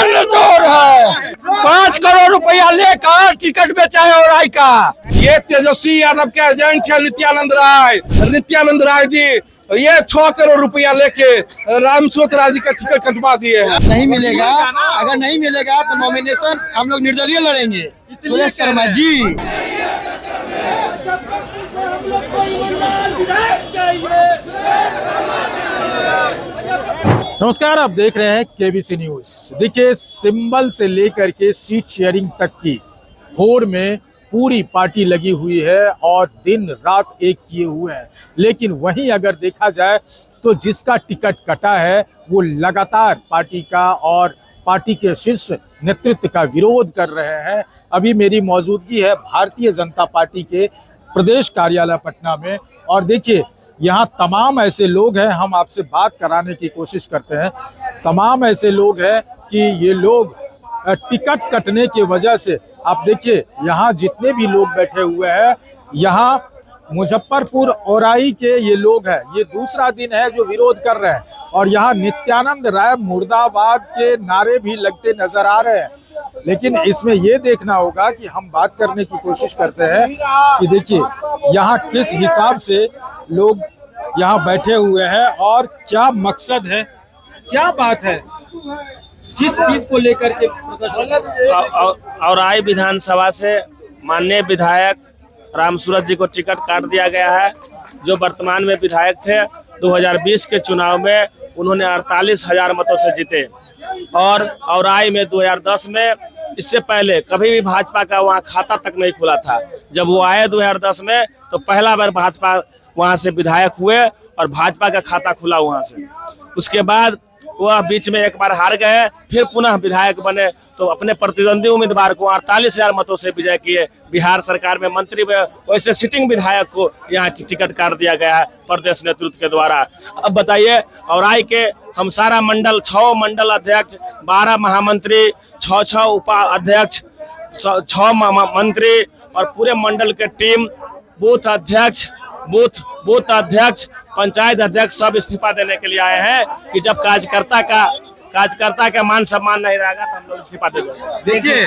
नंदोर है। 5 करोड़ रुपया लेकर टिकट बेचा है औराई का। ये तेजस्वी यादव के एजेंट है नित्यानंद राय जी। ये 6 करोड़ रुपया लेके रामसूरत राय जी का टिकट कटवा दिए हैं। नहीं मिलेगा, अगर नहीं मिलेगा तो नॉमिनेशन हम लोग निर्दलीय लड़ेंगे। सुरेश शर्मा जी। नमस्कार, आप देख रहे हैं केबीसी न्यूज। देखिए, सिंबल से लेकर के सीट शेयरिंग तक की होड़ में पूरी पार्टी लगी हुई है और दिन रात एक किए हुए हैं। लेकिन वहीं अगर देखा जाए तो जिसका टिकट कटा है वो लगातार पार्टी का और पार्टी के शीर्ष नेतृत्व का विरोध कर रहे हैं। अभी मेरी मौजूदगी है भारतीय जनता पार्टी के प्रदेश कार्यालय पटना में और देखिए यहाँ तमाम ऐसे लोग हैं, हम आपसे बात कराने की कोशिश करते हैं। तमाम ऐसे लोग हैं कि ये लोग टिकट कटने की वजह से, आप देखिए यहाँ जितने भी लोग बैठे हुए हैं, यहाँ मुजफ्फरपुर औराई के ये लोग हैं। ये दूसरा दिन है जो विरोध कर रहे हैं और यहाँ नित्यानंद राय मुर्दाबाद के नारे भी लगते नजर आ रहे हैं। लेकिन इसमें ये देखना होगा कि हम बात करने की कोशिश करते हैं कि देखिए यहाँ किस हिसाब से लोग यहाँ बैठे हुए हैं और क्या मकसद है, क्या बात है, किस चीज को लेकर के प्रदर्शन। औराई विधानसभा से माननीय विधायक रामसूरत जी को टिकट काट दिया गया है, जो वर्तमान में विधायक थे। 2020 के चुनाव में उन्होंने 48,000 मतों से जीते और औराई में 2010 में, इससे पहले कभी भी भाजपा का वहाँ खाता तक नहीं खुला था। जब वो आए 2010 में तो पहला बार भाजपा वहाँ से विधायक हुए और भाजपा का खाता खुला वहाँ से। उसके बाद वह बीच में एक बार हार गए, फिर पुनः विधायक बने तो अपने प्रतिद्वंदी उम्मीदवार को 48,000 मतों से विजय किए। बिहार सरकार में मंत्री वैसे सिटिंग विधायक को यहाँ की टिकट काट दिया गया है प्रदेश नेतृत्व के द्वारा। अब बताइए, औराई के हम सारा मंडल 6 मंडल अध्यक्ष, 12 महामंत्री, 6 उपाध्यक्ष, 6 मंत्री और पूरे मंडल के टीम, बूथ अध्यक्ष, बूथ अध्यक्ष, पंचायत अध्यक्ष सब इस्तीफा देने के लिए आए हैं कि जब कार्यकर्ता का मान सम्मान नहीं रहेगा तो हम लोग इस्तीफा दे देंगे। देखिए,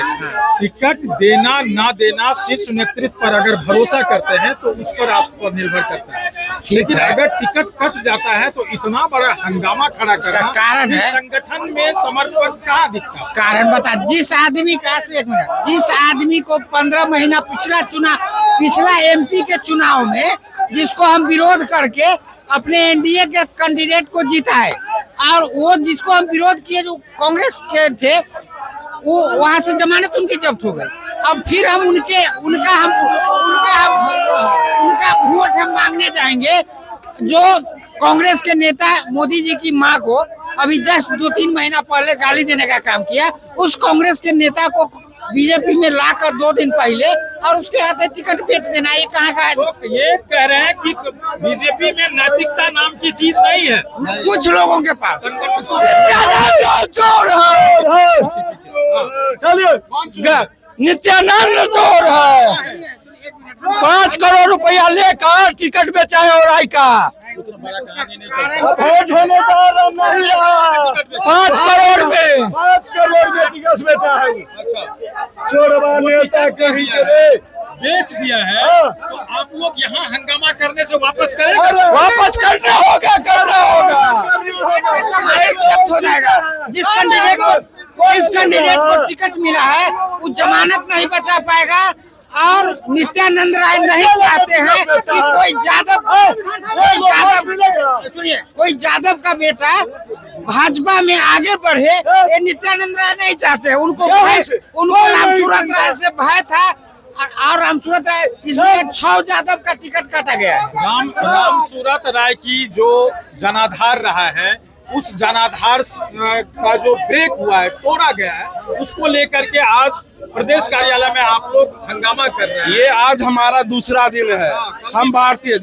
टिकट देना ना देना शीर्ष नेतृत्व पर अगर भरोसा करते हैं तो उस पर आप पर निर्भर करता है। लेकिन अगर टिकट कट जाता है तो इतना बड़ा हंगामा खड़ा करना कारण है, संगठन में समर्पण कहाँ दिखता है? कारण बता, जिस आदमी को 15 महीना पिछला एमपी के चुनाव में जिसको हम विरोध करके अपने एनडीए के कैंडिडेट को जीता है, और वो जिसको हम विरोध किए जो कांग्रेस के थे, वो वहां से जमानत उनकी जब्त हो गई। अब फिर हम उनका वोट हम मांगने जाएंगे। जो कांग्रेस के नेता मोदी जी की मां को अभी जस्ट 2-3 महीना पहले गाली देने का काम किया, उस कांग्रेस के नेता को बीजेपी में लाकर 2 दिन पहले और उसके हाथ टिकट बेच देना, ये कहाँ का है? ये कह रहे हैं कि बीजेपी में नैतिकता नाम की चीज नहीं है कुछ लोगों के पास। नित्यानंद दौर है। 5 करोड़ रुपया लेकर टिकट बेचा है औराई का। वोट होने का नहीं रहा। 5 करोड़ में 5 करोड़ में टिकट बेचा है। छोड़वा नेता कहीं करे बेच दिया है। तो आप लोग यहाँ हंगामा करने से वापस करें? वापस करना होगा हो जाएगा। जिस कैंडिडेट को टिकट मिला है वो जमानत नहीं बचा पाएगा और नित्यानंद राय नहीं चाहते हैं कि कोई यादव का बेटा भाजपा में आगे बढ़े। ये नित्यानंद राय नहीं चाहते हैं। उनको रामसूरत राय से भय था और रामसूरत राय, इसलिए 6 यादव का टिकट काटा गया है। रामसूरत राय की जो जनाधार रहा है, उस जनाधार का जो ब्रेक हुआ है, तोड़ा गया है, उसको लेकर के आज प्रदेश कार्यालय में आप लोग हंगामा कर रहे हैं। ये आज हमारा दूसरा दिन है। हम भारतीय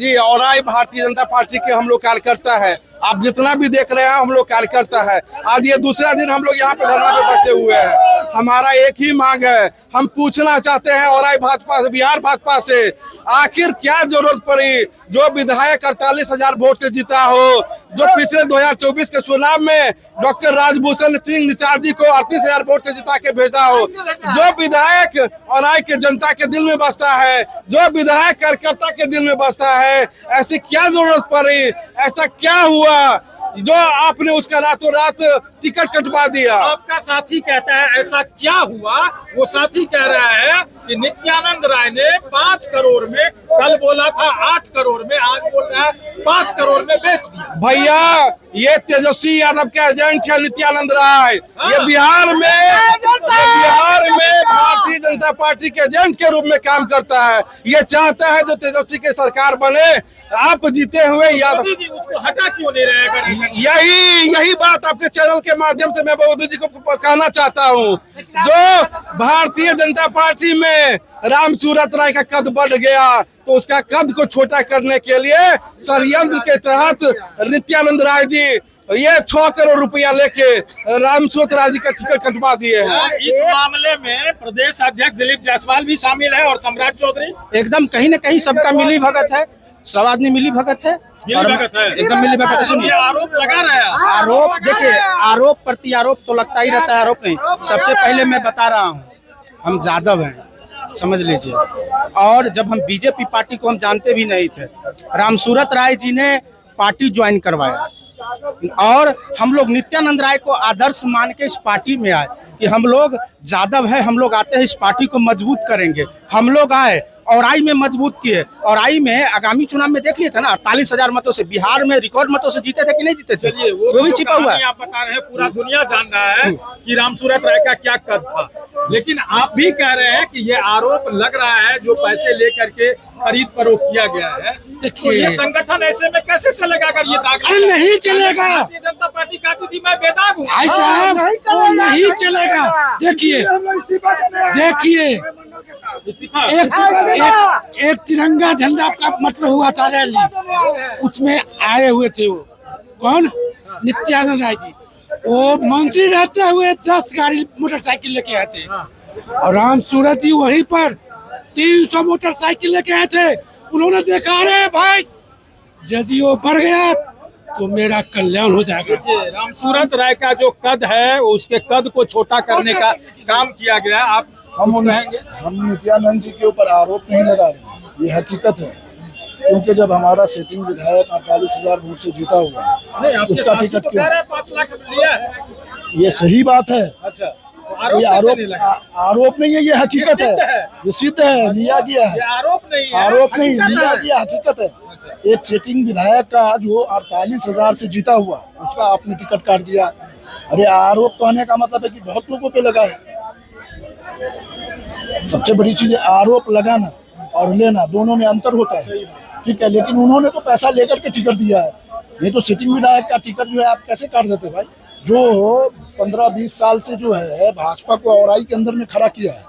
जनता पार्टी के हम लोग कार्यकर्ता है आप जितना भी देख रहे हैं हम लोग कार्यकर्ता है। आज ये दूसरा दिन हम लोग यहाँ पे धरना पे बैठे हुए हैं। हमारा एक ही मांग है, हम पूछना चाहते हैं और भाजपा से, बिहार भाजपा से, आखिर क्या जरूरत पड़ी जो विधायक 48,000 वोट से जीता हो, जो पिछले 2024 के चुनाव में डॉक्टर राजभूषण सिंह निषाद जी को 38,000 वोट से जिता के भेजा हो, जो विधायक और के जनता के दिल में बसता है, जो विधायक कार्यकर्ता के दिल में बसता है। ऐसी क्या जरूरत पड़ी, ऐसा क्या हुआ जो आपने उसका रातों रात टिकट कटवा दिया? आपका साथी कहता है ऐसा क्या हुआ, वो साथी कह रहा है कि नित्यानंद राय ने 5 करोड़ में, कल बोला था 8 करोड़ में, आज बोल रहा है 5 करोड़ में बेच दिया। भैया ये तेजस्वी यादव के एजेंट है नित्यानंद राय। ये बिहार में भारतीय जनता पार्टी के एजेंट के रूप में काम करता है। ये चाहता है जो तेजस्वी की सरकार बने, आप जीते हुए यादव जी उसको हटा क्यों नहीं रहे? यही बात आपके चैनल के माध्यम से मैं मोदी जी को कहना चाहता हूँ। जो भारतीय जनता पार्टी में रामसूरत राय का कद बढ़ गया, तो उसका कद को छोटा करने के लिए षड्यंत्र के तहत नित्यानंद राय जी ये 6 करोड़ रुपया लेके रामसूरत राय जी का टिकट कटवा दिए हैं। इस मामले में प्रदेश अध्यक्ष दिलीप जायसवाल भी शामिल है और सम्राट चौधरी। एकदम कहीं न कहीं सबका मिली भगत है, सब आदमी मिली भगत है, एकदम मिली भगत है। सुनिए, आरोप लगा रहा है। आरोप देखिए, आरोप प्रति आरोप तो लगता ही रहता है, आरोप नहीं। सबसे पहले मैं बता रहा हूँ, हम जादव हैं, समझ लीजिए। और जब हम बीजेपी पार्टी को हम जानते भी नहीं थे, रामसूरत राय जी ने पार्टी ज्वाइन करवाया और हम लोग नित्यानंद राय को आदर्श मान के इस पार्टी में आए कि हम लोग जादव है, हम लोग आते हैं इस पार्टी को मजबूत करेंगे। हम लोग आए औराई में मजबूत किए। औराई में आगामी चुनाव में देख लिए थे ना, 48,000 मतों से बिहार में रिकॉर्ड मतों से जीते थे कि नहीं जीते थे? वो भी छिपा हुआ है। आप बता रहे हैं, पूरा दुनिया जान रहा है कि रामसूरत राय का क्या कद था, लेकिन आप भी कह रहे हैं कि ये आरोप लग रहा है जो पैसे लेकर के खरीद फरोख्त किया गया है। तो ये संगठन ऐसे में कैसे चलेगा अगर ये दाग नहीं चलेगा। भारतीय जनता पार्टी कहती थी मैं बेदाग हूँ, नहीं चलेगा। देखिए एक तिरंगा झंडा का मतलब हुआ था रैली, उसमें आए हुए थे वो कौन, नित्यानंद राय जी। वो मंत्री रहते हुए 10 गाड़ी मोटरसाइकिल लेके आए थे और रामसूरत जी वहीं पर 300 मोटरसाइकिल लेके आए थे। उन्होंने देखा, अरे भाई यदि वो बढ़ गया तो मेरा कल्याण हो जाएगा। रामसूरत राय का जो कद है उसके कद को छोटा करने का काम किया गया। आप हम नित्यानंद जी के ऊपर आरोप नहीं लगा रहे, ये हकीकत है। क्योंकि जब हमारा सिटिंग विधायक 48,000 वोट से जीता हुआ है, उसका टिकट क्यों? 5 लाख लिया है। ये सही बात है। अच्छा, ये आरोप नहीं है, ये हकीकत है, ये सिद्ध है, लिया गया है। आरोप नहीं है, आरोप नहीं, लिया गया, हकीकत है। एक सिटिंग विधायक का जो 48,000 से जीता हुआ, उसका आपने टिकट काट दिया। अरे आरोप कहने का मतलब है कि बहुत लोगों पे लगा है। सबसे बड़ी चीज है आरोप लगाना और लेना, दोनों में अंतर होता है, ठीक है। लेकिन उन्होंने तो पैसा लेकर के टिकट दिया है, नहीं तो सिटिंग विधायक का टिकट जो है आप कैसे काट देते भाई? जो 15-20 साल से जो है भाजपा को औराई के अंदर में खड़ा किया है।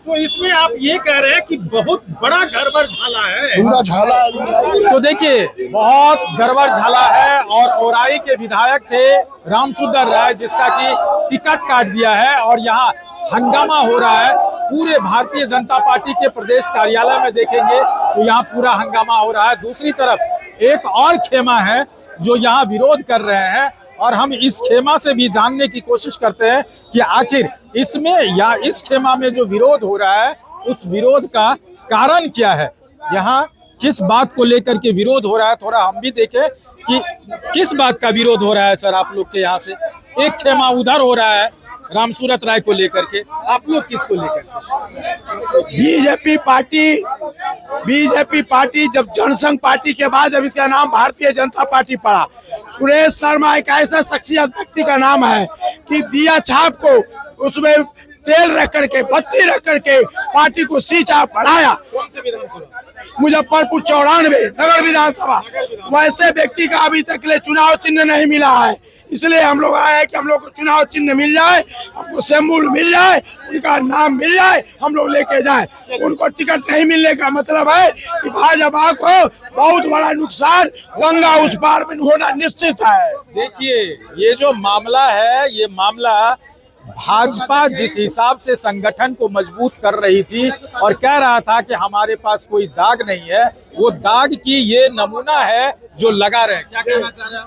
तो इसमें आप ये कह रहे हैं कि बहुत बड़ा गड़बड़ झाला है, पूरा झाला है। तो देखिए बहुत गड़बड़ झाला है। और औराई के विधायक थे रामसूरत राय, जिसका कि टिकट काट दिया है और यहाँ हंगामा हो रहा है। पूरे भारतीय जनता पार्टी के प्रदेश कार्यालय में देखेंगे तो यहाँ पूरा हंगामा हो रहा है। दूसरी तरफ एक और खेमा है जो यहाँ विरोध कर रहे हैं और हम इस खेमा से भी जानने की कोशिश करते हैं कि आखिर इसमें या इस खेमा में जो विरोध हो रहा है उस विरोध का कारण क्या है, यहाँ किस बात को लेकर के विरोध हो रहा है। थोड़ा हम भी देखें कि किस बात का विरोध हो रहा है। सर आप लोग के यहाँ से एक खेमा उधर हो रहा है रामसूरत राय को लेकर के, आप लोग किसको लेकर? बीजेपी पार्टी जब जनसंघ पार्टी के बाद जब इसका नाम भारतीय जनता पार्टी पड़ा, सुरेश शर्मा एक ऐसा शख्सियत व्यक्ति का नाम है कि दिया छाप को उसमें तेल रख करके, बत्ती रख करके पार्टी को सींचा, बढ़ाया। कौन से विधानसभा? मुजफ्फरपुर 94 नगर विधानसभा। वैसे व्यक्ति का अभी तक ले चुनाव चिन्ह नहीं मिला है। इसलिए हम लोग आए हैं कि हम लोग को चुनाव चिन्ह मिल जाए, हमको सिंबल मिल जाए, उनका नाम मिल जाए, हम लोग लेके जाए। उनको टिकट नहीं मिलने का मतलब है कि भाजपा को बहुत बड़ा नुकसान गंगा उस पार में होना निश्चित है। देखिए ये जो मामला है, ये मामला भाजपा जिस हिसाब से संगठन को मजबूत कर रही थी और कह रहा था कि हमारे पास कोई दाग नहीं है, वो दाग की ये नमूना है जो लगा रहे। क्या कहना चाह रहे हैं?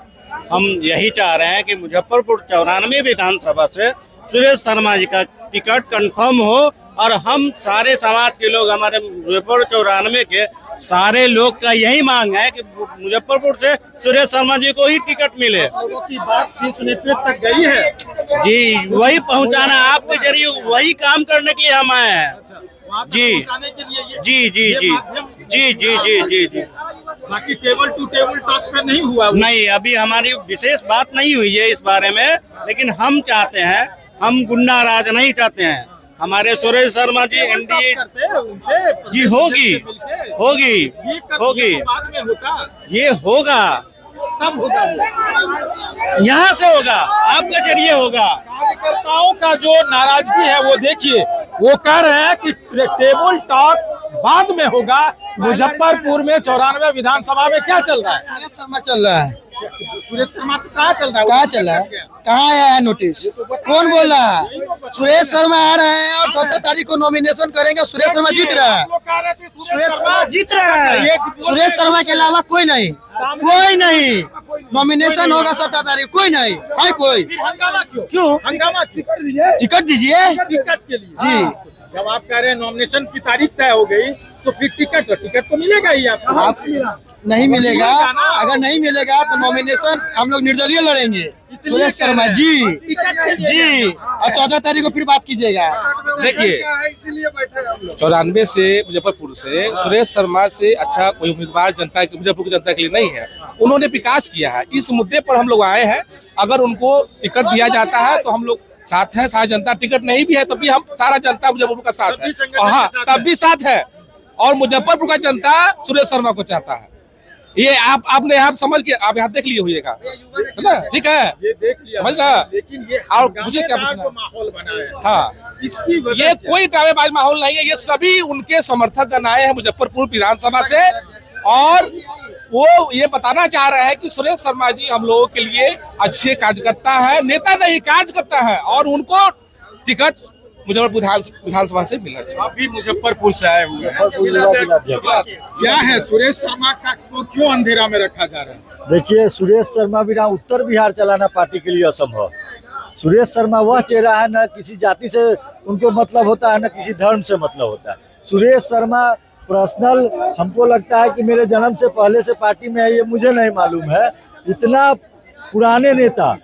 हम यही चाह रहे हैं कि मुजफ्फरपुर 94 विधानसभा से सुरेश शर्मा जी का टिकट कंफर्म हो और हम सारे समाज के लोग, हमारे मुजफ्फरपुर 94 के सारे लोग का यही मांग है कि मुजफ्फरपुर से सुरेश शर्मा जी को ही टिकट मिले। लोगों की बात शीर्ष नेतृत्व तक गई है जी, वही पहुंचाना, आपके जरिए वही काम करने के लिए हम आए हैं। जी जी जी जी जी जी जी जी जी। बाकी टेबल टू टेबल टॉक पे नहीं हुआ? नहीं, अभी हमारी विशेष बात नहीं हुई है इस बारे में, लेकिन हम चाहते हैं, हम गुंडा राज नहीं चाहते हैं। हमारे सुरेश शर्मा जी एनडीए जी होगी होगी होगी, ये होगा, तब होगा, यहाँ से होगा, आपके जरिए होगा। कार्यकर्ताओं का जो नाराजगी है वो देखिए, वो कह रहे हैं कि टेबल टॉक बाद में होगा। मुजफ्फरपुर में 94 विधानसभा में क्या चल रहा है? सुरेश शर्मा चल रहा है। सुरेश शर्मा तो कहाँ चल रहा है? कहाँ चल रहा है? कहाँ आया है नोटिस? कौन बोल रहा है? सुरेश शर्मा आ रहे हैं और 17 तारीख को नॉमिनेशन करेंगे। सुरेश शर्मा जीत रहा है। सुरेश शर्मा जीत रहा है। सुरेश शर्मा के अलावा कोई नहीं, कोई नहीं। नॉमिनेशन होगा 17 तारीख, कोई नहीं है। कोई क्यों? हंगामा टिकट दीजिए टिकट के लिए जी। जब आप कह रहे हैं नॉमिनेशन की तारीख तय हो गई तो फिर टिकट तो मिलेगा ही आपको। आप नहीं मिलेगा, अगर नहीं मिलेगा तो नॉमिनेशन हम लोग निर्दलीय लड़ेंगे। सुरेश शर्मा जी जी, और 14 तारीख को फिर बात कीजिएगा। देखिए 94 से मुजफ्फरपुर से सुरेश शर्मा से अच्छा कोई उम्मीदवार जनता की, मुजफ्फरपुर की जनता के लिए नहीं है। उन्होंने विकास किया है, इस मुद्दे पर हम लोग आए हैं। अगर उनको टिकट दिया जाता है तो हम लोग साथ है, सारा जनता। टिकट नहीं भी है तब भी हम सारा जनता मुजफ्फरपुर का साथ है। हाँ, तब भी साथ है। और मुजफ्फरपुर का जनता सुरेश शर्मा को चाहता है। ये आप समझ के आप यहाँ देख लिए होइएगा, है ना? ठीक है, ये देख लिया, समझ रहा। लेकिन ये और मुझे क्या पूछना है? माहौल बना है, हाँ, इसकी ये कोई ड्रामेबाज माहौल नहीं है। ये सभी उनके समर्थक आए हैं मुजफ्फरपुर विधानसभा से और वो ये बताना चाह रहे हैं कि सुरेश शर्मा जी हम लोगों के लिए अच्छे कार्यकर्ता है, नेता नहीं कार्यकर्ता है, और उनको टिकट मुजफ्फरपुर विधानसभा से मिलना चाहिए। आप भी मुजफ्फरपुर से आए हुए हैं, क्या है सुरेश शर्मा का तो क्यों अंधेरा में रखा जा रहा है? देखिए, सुरेश शर्मा बिना उत्तर बिहार चलाना पार्टी के लिए असंभव। सुरेश शर्मा वह चेहरा है, न किसी जाति से उनको मतलब होता है, न किसी धर्म से मतलब होता है। सुरेश शर्मा पर्सनल, हमको लगता है कि मेरे जन्म से पहले से पार्टी में है, ये मुझे नहीं मालूम है। इतना पुराने नेता